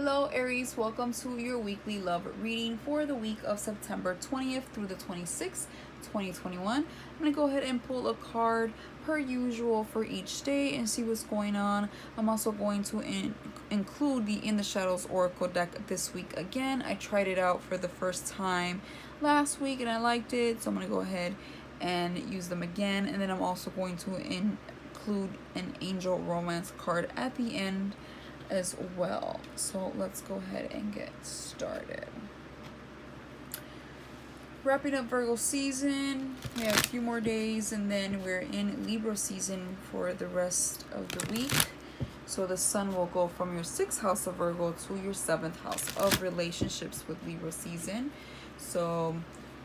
Hello Aries, welcome to your weekly love reading for the week of September 20th through the 26th, 2021. I'm going to go ahead and pull a card per usual for each day and see what's going on. I'm also going to include the In the Shadows Oracle deck this week again. I tried it out for the first time last week and I liked it, so I'm going to go ahead and use them again. And then I'm also going to include an Angel Romance card at the end as well. So let's go ahead and get started. Wrapping up Virgo season. We have a few more days and then we're in Libra season for the rest of the week. So the sun will go from your 6th house of Virgo to your 7th house of relationships with Libra season. So,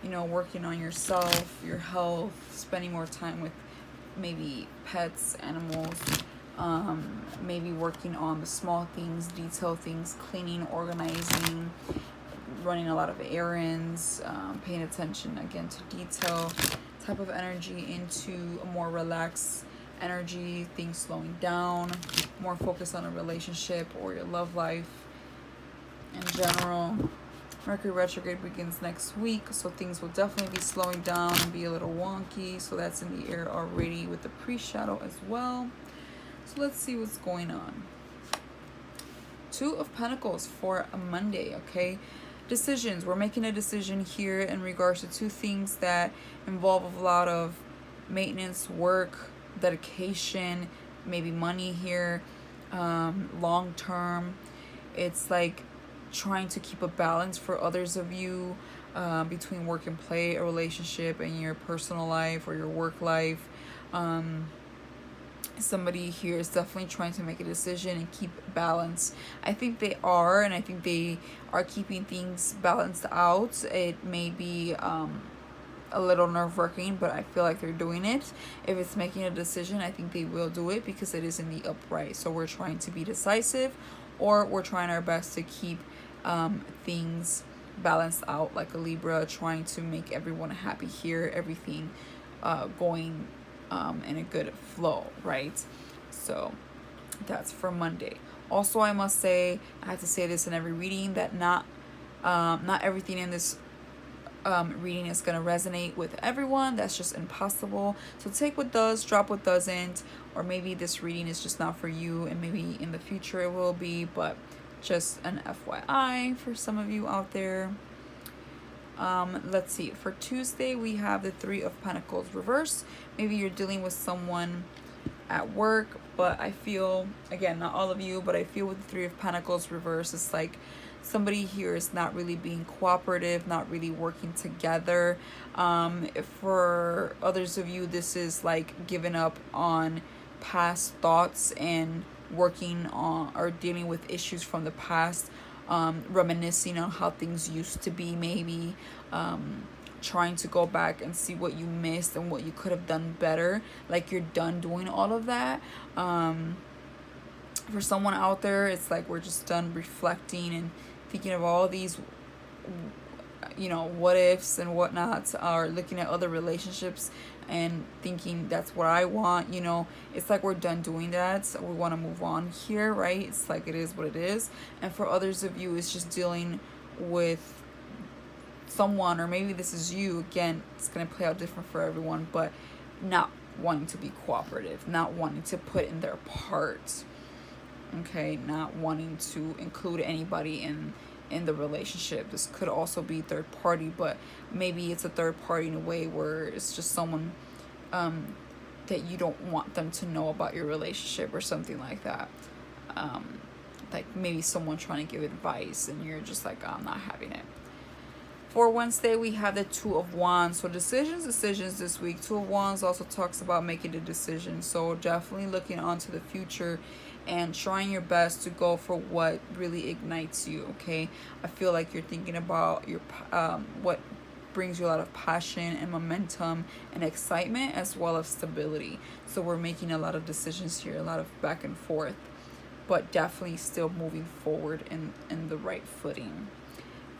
working on yourself, your health, spending more time with maybe pets, animals, maybe working on the small things, detail things, cleaning, organizing, running a lot of errands, paying attention again to detail type of energy into a more relaxed energy, things slowing down, more focus on a relationship or your love life in general. Mercury retrograde begins next week, so things will definitely be slowing down and be a little wonky, so that's in the air already with the pre-shadow as well. So let's see what's going on. 2 of Pentacles for a Monday, okay? Decisions. We're making a decision here in regards to 2 things that involve a lot of maintenance, work, dedication, maybe money here, long term. It's like trying to keep a balance for others of you between work and play, a relationship, and your personal life or your work life. Somebody here is definitely trying to make a decision and keep balance. I think they are, and I think they are keeping things balanced out. It may be a little nerve-wracking, but I feel like they're doing it. If it's making a decision, I think they will do it because it is in the upright. So we're trying to be decisive, or we're trying our best to keep things balanced out, like a Libra, trying to make everyone happy here, everything going in a good flow, right? So that's for Monday. Also, I must say, I have to say this in every reading, that not everything in this reading is going to resonate with everyone. That's just impossible. So take what does, drop what doesn't, or maybe this reading is just not for you and maybe in the future it will be, but just an FYI for some of you out there. Let's see, for Tuesday we have the 3 of Pentacles reverse. Maybe you're dealing with someone at work, but I feel, again, not all of you, but I feel with the 3 of Pentacles reverse, it's like somebody here is not really being cooperative, not really working together. For others of you, this is like giving up on past thoughts and working on or dealing with issues from the past, reminiscing on how things used to be, maybe trying to go back and see what you missed and what you could have done better, like you're done doing all of that. For someone out there, it's like we're just done reflecting and thinking of all these what ifs and whatnots, are looking at other relationships and thinking that's what I want. It's like we're done doing that, so we want to move on here, right? It's like it is what it is. And for others of you, it's just dealing with someone, or maybe this is you, again, it's going to play out different for everyone, but not wanting to be cooperative, not wanting to put in their part, okay, not wanting to include anybody in the relationship. This could also be third party, but maybe it's a third party in a way where it's just someone that you don't want them to know about your relationship or something like that. Like maybe someone trying to give advice and you're just like, I'm not having it. For Wednesday, we have the 2 of Wands. So decisions this week. 2 of Wands also talks about making a decision. So definitely looking onto the future and trying your best to go for what really ignites you, okay? I feel like you're thinking about your what brings you a lot of passion and momentum and excitement, as well as stability. So we're making a lot of decisions here, a lot of back and forth, but definitely still moving forward in the right footing.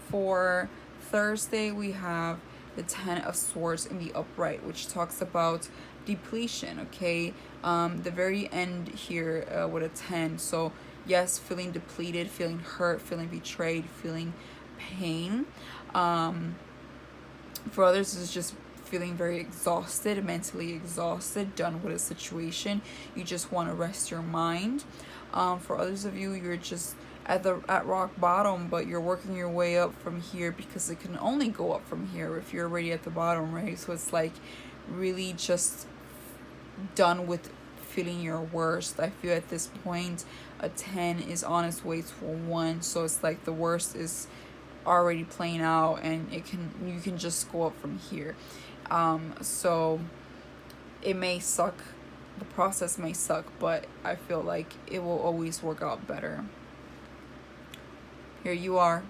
For Thursday, we have the 10 of Swords in the upright, which talks about depletion, okay? The very end here with a 10. So yes, feeling depleted, feeling hurt, feeling betrayed, feeling pain. For others, it's just feeling very exhausted, mentally exhausted, done with a situation. You just want to rest your mind. For others of you, you're just at rock bottom, but you're working your way up from here, because it can only go up from here if you're already at the bottom, right? So it's like really just done with feeling your worst. I feel at this point a 10 is on its way to a 1, so it's like the worst is already playing out, and you can just go up from here. So it may suck, the process may suck, but I feel like it will always work out better. Here you are,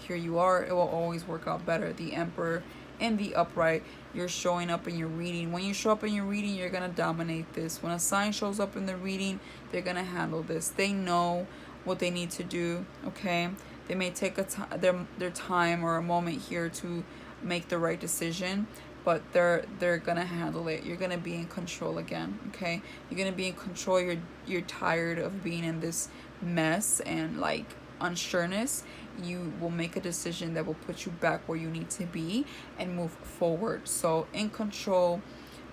it will always work out better. The Emperor and the Upright, you're showing up in your reading. When you show up in your reading, you're gonna dominate this. When a sign shows up in the reading, they're gonna handle this. They know what they need to do, okay? They may take their time or a moment here to make the right decision, but they're gonna handle it. You're gonna be in control again, okay? You're gonna be in control. You're tired of being in this mess and like unsureness. You will make a decision that will put you back where you need to be and move forward. So in control,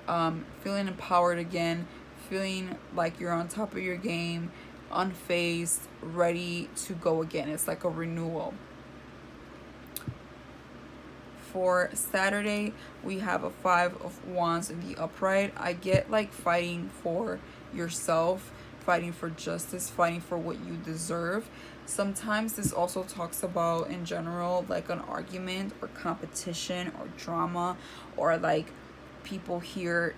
feeling empowered again, feeling like you're on top of your game, unfazed, ready to go again. It's like a renewal. For Saturday, we have a 5 of Wands in the upright. I get like fighting for yourself, fighting for justice, fighting for what you deserve. Sometimes this also talks about, in general, like an argument or competition or drama, or like people here,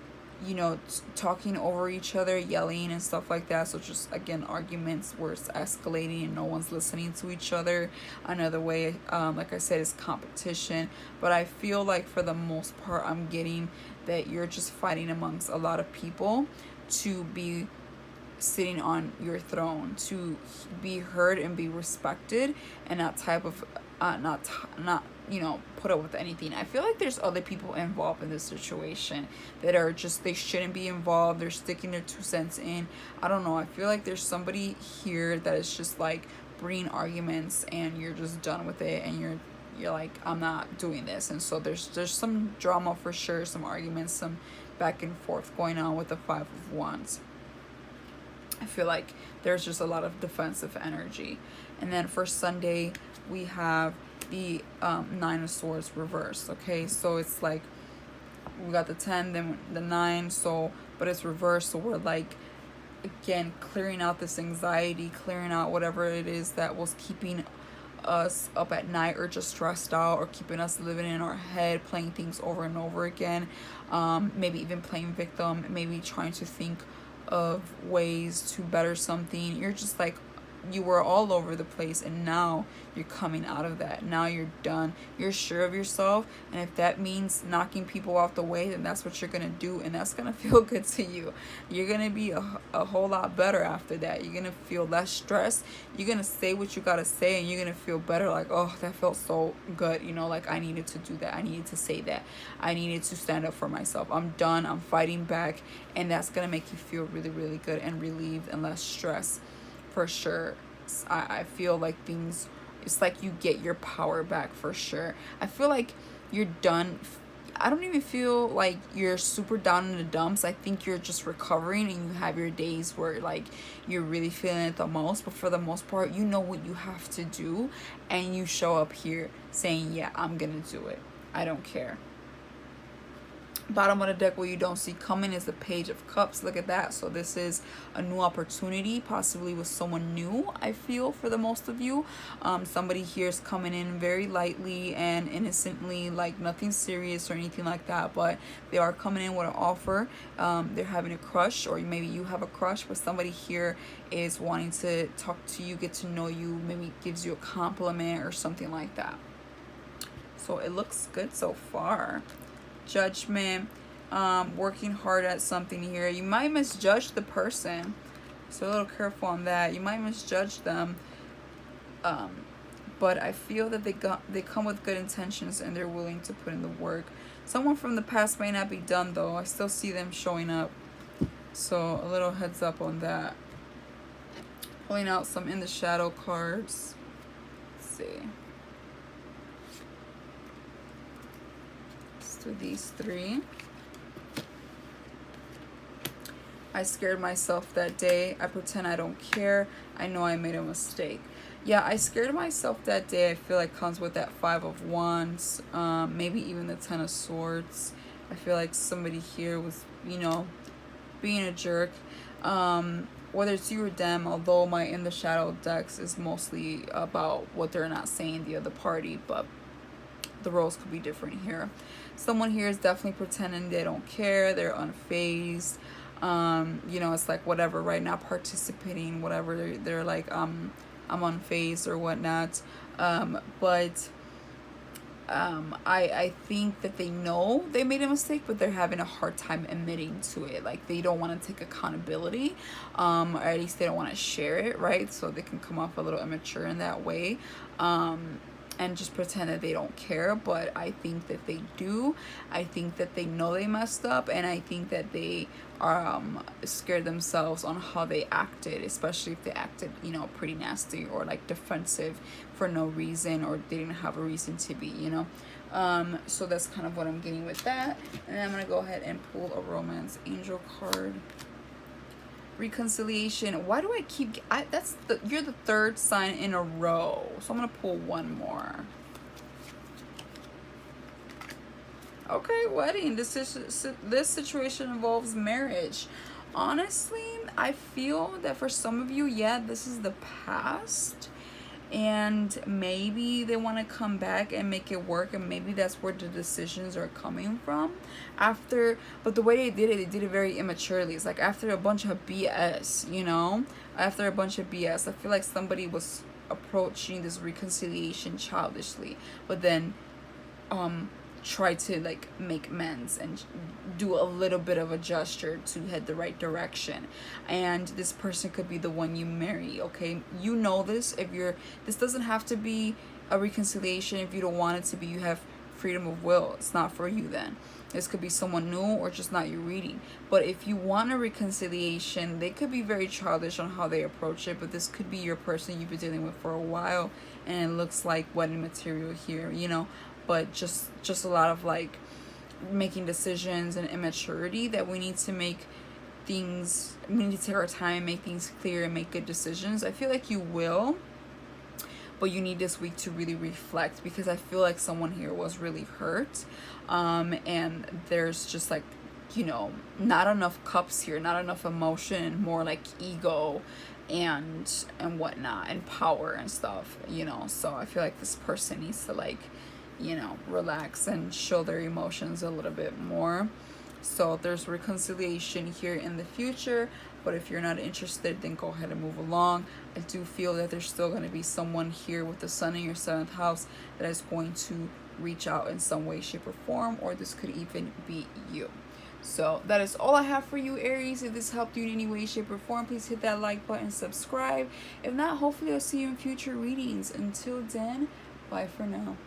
talking over each other, yelling and stuff like that. So just again, arguments where it's escalating and no one's listening to each other. Another way, like I said, is competition. But I feel like for the most part, I'm getting that you're just fighting amongst a lot of people to be sitting on your throne, to be heard and be respected, and not type of not put up with anything. I feel like there's other people involved in this situation that are just, they shouldn't be involved. They're sticking their 2 cents in. I don't know. I feel like there's somebody here that is just like bringing arguments, and you're just done with it, and you're like, I'm not doing this. And so there's some drama for sure, some arguments, some back and forth going on with the 5 of Wands. I feel like there's just a lot of defensive energy. And then for Sunday, we have the 9 of Swords reversed. Okay, so it's like we got the 10, then the 9, so but it's reversed. So we're like, again, clearing out this anxiety, clearing out whatever it is that was keeping us up at night, or just stressed out, or keeping us living in our head, playing things over and over again. Maybe even playing victim, maybe trying to think of ways to better something. You're just like, you were all over the place, and now you're coming out of that. Now you're done. You're sure of yourself, and if that means knocking people off the way, then that's what you're gonna do, and that's gonna feel good to you. You're gonna be a whole lot better after that. You're gonna feel less stressed. You're gonna say what you gotta say, and you're gonna feel better, like, oh, that felt so good, like I needed to do that, I needed to say that, I needed to stand up for myself. I'm done, I'm fighting back, and that's gonna make you feel really, really good and relieved and less stressed. For sure. I feel like things, it's like you get your power back for sure. I feel like you're done. I don't even feel like you're super down in the dumps. I think you're just recovering, and you have your days where like you're really feeling it the most, but for the most part, you know what you have to do, and you show up here saying, yeah, I'm gonna do it, I don't care. Bottom of the deck, what you don't see coming, is the Page of Cups. Look at that. So this is a new opportunity, possibly with someone new, I feel, for the most of you. Somebody here is coming in very lightly and innocently, like nothing serious or anything like that, but they are coming in with an offer. They're having a crush, or maybe you have a crush, but somebody here is wanting to talk to you, get to know you, maybe gives you a compliment or something like that. So it looks good so far. Judgment, working hard at something here. You might misjudge the person, so a little careful on that. You might misjudge them, but I feel that they come with good intentions, and they're willing to put in the work. Someone from the past may not be done though. I still see them showing up, so a little heads up on that. Pulling out some in the shadow cards. Let's see. Let's do these three. I scared myself that day. I pretend I don't care. I know I made a mistake. Yeah, I scared myself that day. I feel like comes with that 5 of Wands. Maybe even the 10 of Swords. I feel like somebody here was, you know, being a jerk. Whether it's you or them, although my in the shadow decks is mostly about what they're not saying the other party, but the roles could be different here. Someone here is definitely pretending they don't care, they're unfazed. You know, it's like whatever, right now participating, whatever, they're like, I'm unfazed or whatnot. But I think that they know they made a mistake, but they're having a hard time admitting to it. Like they don't want to take accountability, or at least they don't want to share it, right? So they can come off a little immature in that way, and just pretend that they don't care. But I think that they do. I think that they know they messed up, and I think that they scared themselves on how they acted, especially if they acted, you know, pretty nasty or like defensive for no reason, or they didn't have a reason to be, you know. So that's kind of what I'm getting with that. And I'm gonna go ahead and pull a romance angel card. Reconciliation. Why do I keep you're the third sign in a row, so I'm gonna pull one more. Okay, wedding. This situation involves marriage. Honestly, I feel that for some of you, yeah, this is the past, and maybe they want to come back and make it work, and maybe that's where the decisions are coming from after. But the way they did it very immaturely. It's like after a bunch of BS, you know, after a bunch of BS. I feel like somebody was approaching this reconciliation childishly, but then try to like make amends and do a little bit of a gesture to head the right direction. And this person could be the one you marry. Okay, you know this. This doesn't have to be a reconciliation. If you don't want it to be, you have freedom of will. It's not for you then. This could be someone new or just not your reading. But if you want a reconciliation, they could be very childish on how they approach it, but this could be your person you've been dealing with for a while, and it looks like wedding material here, you know. But just a lot of like making decisions and immaturity that we need to make things, we need to take our time, make things clear, and make good decisions. I feel like you will, but you need this week to really reflect, because I feel like someone here was really hurt, and there's just like, you know, not enough cups here, not enough emotion, more like ego and whatnot, and power and stuff, you know. So I feel like this person needs to like, you know, relax and show their emotions a little bit more. So there's reconciliation here in the future, but if you're not interested, then go ahead and move along. I do feel that there's still going to be someone here with the sun in your 7th house that is going to reach out in some way, shape, or form, or this could even be you. So that is all I have for you, Aries. If this helped you in any way, shape, or form, please hit that like button, subscribe. If not, hopefully I'll see you in future readings. Until then, bye for now.